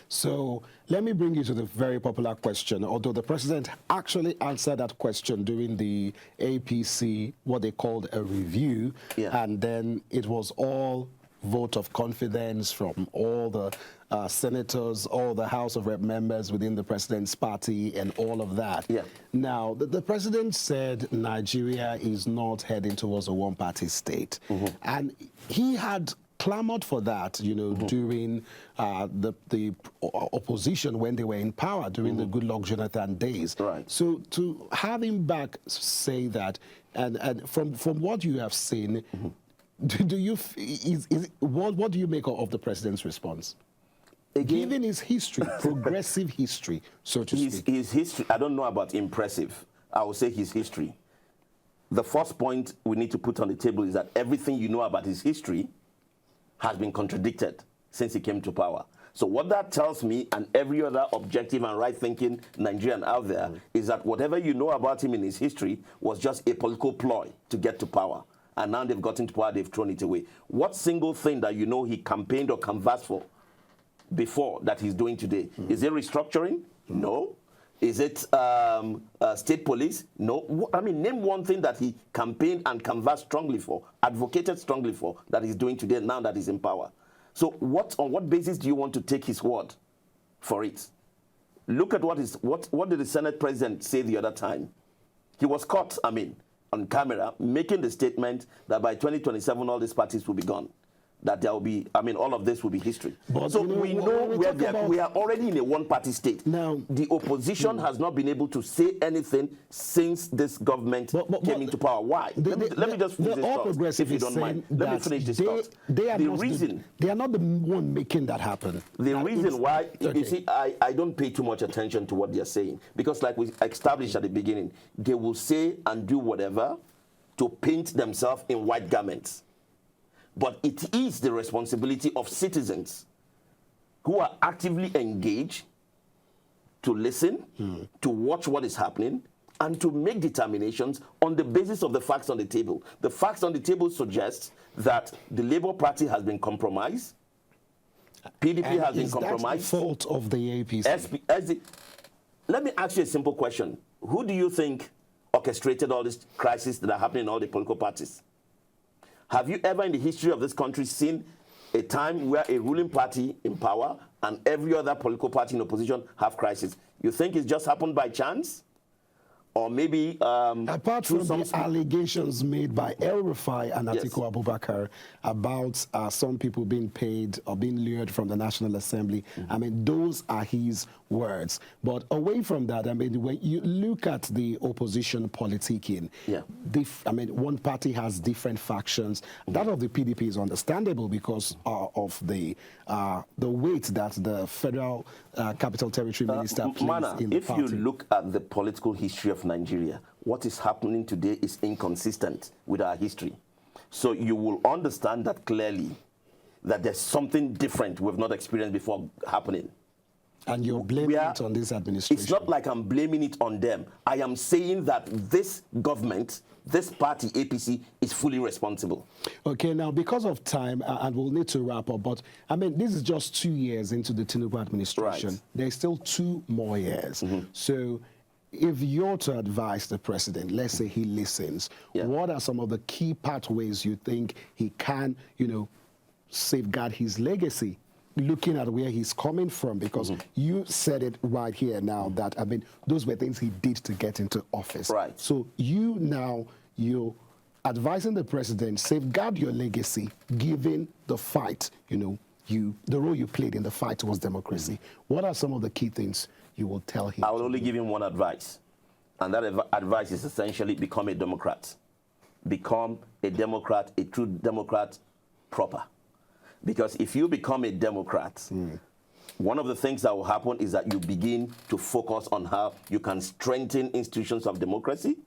So let me bring you to the very popular question. Although the president actually answered that question during the APC, what they called a review, and then it was all vote of confidence from all the senators, all the House of Rep members within the president's party, and all of that. Now, the president said Nigeria is not heading towards a one-party state. And he had clamored for that, you know, during the opposition when they were in power, during the Goodluck Jonathan days. So to have him back say that, and from what you have seen, do you what do you make of the president's response? Again, given his history, progressive history, so to speak. His history, I don't know about impressive. I will say his history. The first point we need to put on the table is that everything you know about his history has been contradicted since he came to power. So what that tells me, and every other objective and right-thinking Nigerian out there, is that whatever you know about him in his history was just a political ploy to get to power. And now they've gotten to power, they've thrown it away. What single thing that you know he campaigned or canvassed for before that he's doing today? Is it restructuring? No. Is it state police? No. I mean, name one thing that he campaigned and canvassed strongly for, advocated strongly for, that he's doing today now that he's in power. So on what basis do you want to take his word for it? Look at what did the Senate president say the other time? He was caught, I mean, on camera, making the statement that by 2027 all these parties will be gone. That there will be, I mean, all of this will be history. But so we know we are already in a one-party state. Now, the opposition has not been able to say anything since this government came into power. Why? Let me just finish this thought, if you don't mind. Let me finish this thought. They are not the one making that happen. The reason why, you see, I don't pay too much attention to what they're saying. Because like we established at the beginning, they will say and do whatever to paint themselves in white garments. But it is the responsibility of citizens who are actively engaged to listen, to watch what is happening, and to make determinations on the basis of the facts on the table. The facts on the table suggest that the Labour Party has been compromised, PDP has been compromised. Is that the fault of the APC? Let me ask you a simple question. Who do you think orchestrated all these crises that are happening in all the political parties? Have you ever in the history of this country seen a time where a ruling party in power and every other political party in opposition have crisis? You think it's just happened by chance? Or maybe apart from the allegations made by El Rufai and Atiku Abubakar about some people being paid or being lured from the National Assembly, I mean, those are his words. But away from that, I mean, when you look at the opposition politicking, I mean, one party has different factions. That of the PDP is understandable because of the weight that the Federal Capital Territory Minister plays in the party. If you look at the political history of Nigeria, what is happening today is inconsistent with our history. So you will understand that clearly that there's something different we've not experienced before happening. And you're blaming it on this administration. It's not like I'm blaming it on them. I am saying that this government, this party, APC, is fully responsible. Okay, now because of time, and we'll need to wrap up, but I mean, this is just 2 years into the Tinubu administration. Right. There's still 2 more years. So if you're to advise the president, let's say he listens, what are some of the key pathways you think he can, safeguard his legacy? Looking at where he's coming from, because you said it right here now that, I mean, those were things he did to get into office. Right. So you're advising the president, safeguard your legacy, given the fight, the role you played in the fight towards democracy. What are some of the key things you will tell him? I will only give him one advice, and that advice is essentially become a Democrat. Become a Democrat, a true Democrat proper. Because if you become a Democrat, one of the things that will happen is that you begin to focus on how you can strengthen institutions of democracy,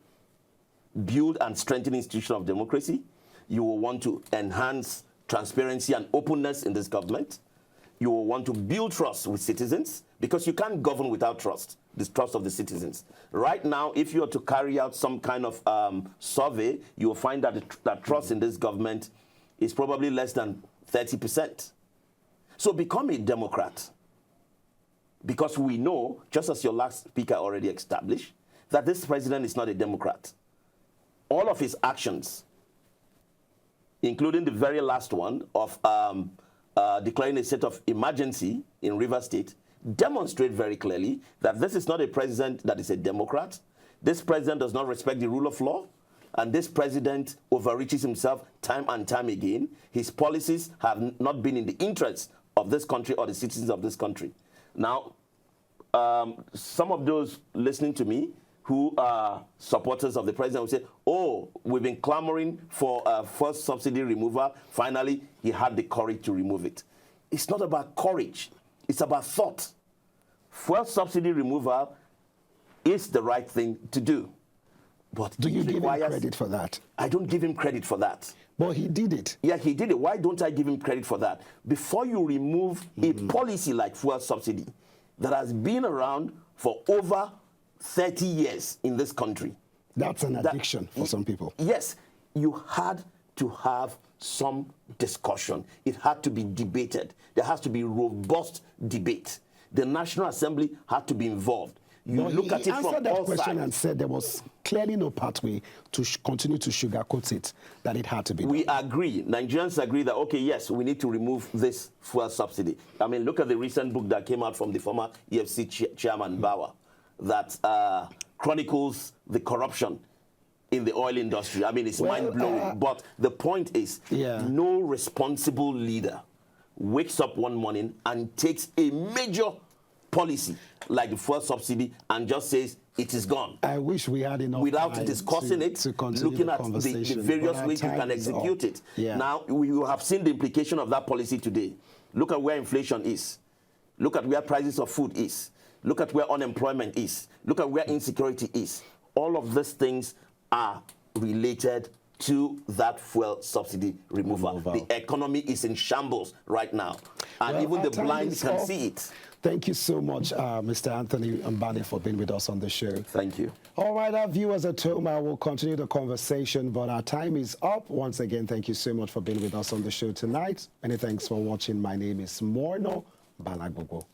build and strengthen institutions of democracy. You will want to enhance transparency and openness in this government. You will want to build trust with citizens, because you can't govern without trust, the trust of the citizens. Right now, if you are to carry out some kind of survey, you will find that that trust in this government is probably less than 30%. So become a Democrat, because we know, just as your last speaker already established, that this president is not a Democrat. All of his actions, including the very last one of declaring a state of emergency in Rivers State, demonstrate very clearly that this is not a president that is a Democrat. This president does not respect the rule of law. And this president overreaches himself time and time again. His policies have not been in the interest of this country or the citizens of this country. Now, some of those listening to me who are supporters of the president will say, oh, we've been clamoring for first subsidy removal. Finally, he had the courage to remove it. It's not about courage. It's about thought. First subsidy removal is the right thing to do. But do you give him credit for that? I don't give him credit for that. But he did it. Yeah, he did it. Why don't I give him credit for that? Before you remove a policy like fuel subsidy that has been around for over 30 years in this country. That's an addiction for some people. Yes, you had to have some discussion. It had to be debated. There has to be robust debate. The National Assembly had to be involved. You look at it from all sides. He answered that question and said there was clearly no pathway to continue to sugarcoat it, that it had to be done. We agree. Nigerians agree that, okay, yes, we need to remove this fuel subsidy. I mean, look at the recent book that came out from the former EFC chairman, Bauer, that chronicles the corruption in the oil industry. I mean, it's mind-blowing. But the point is, no responsible leader wakes up one morning and takes a major policy like the fuel subsidy and just says it is gone. I wish we had enough without time discussing it, looking at the various ways you can execute it. Now, we have seen the implication of that policy today. Look at where inflation is. Look at where prices of food is. Look at where unemployment is. Look at where insecurity is. All of these things are related to that fuel subsidy removal. The economy is in shambles right now. And even the blind can see it. Thank you so much, Mr. Anthony Mbane, for being with us on the show. Thank you. All right, our viewers at home, I will continue the conversation, but our time is up. Once again, thank you so much for being with us on the show tonight. Many thanks for watching. My name is Morno Balagbogo.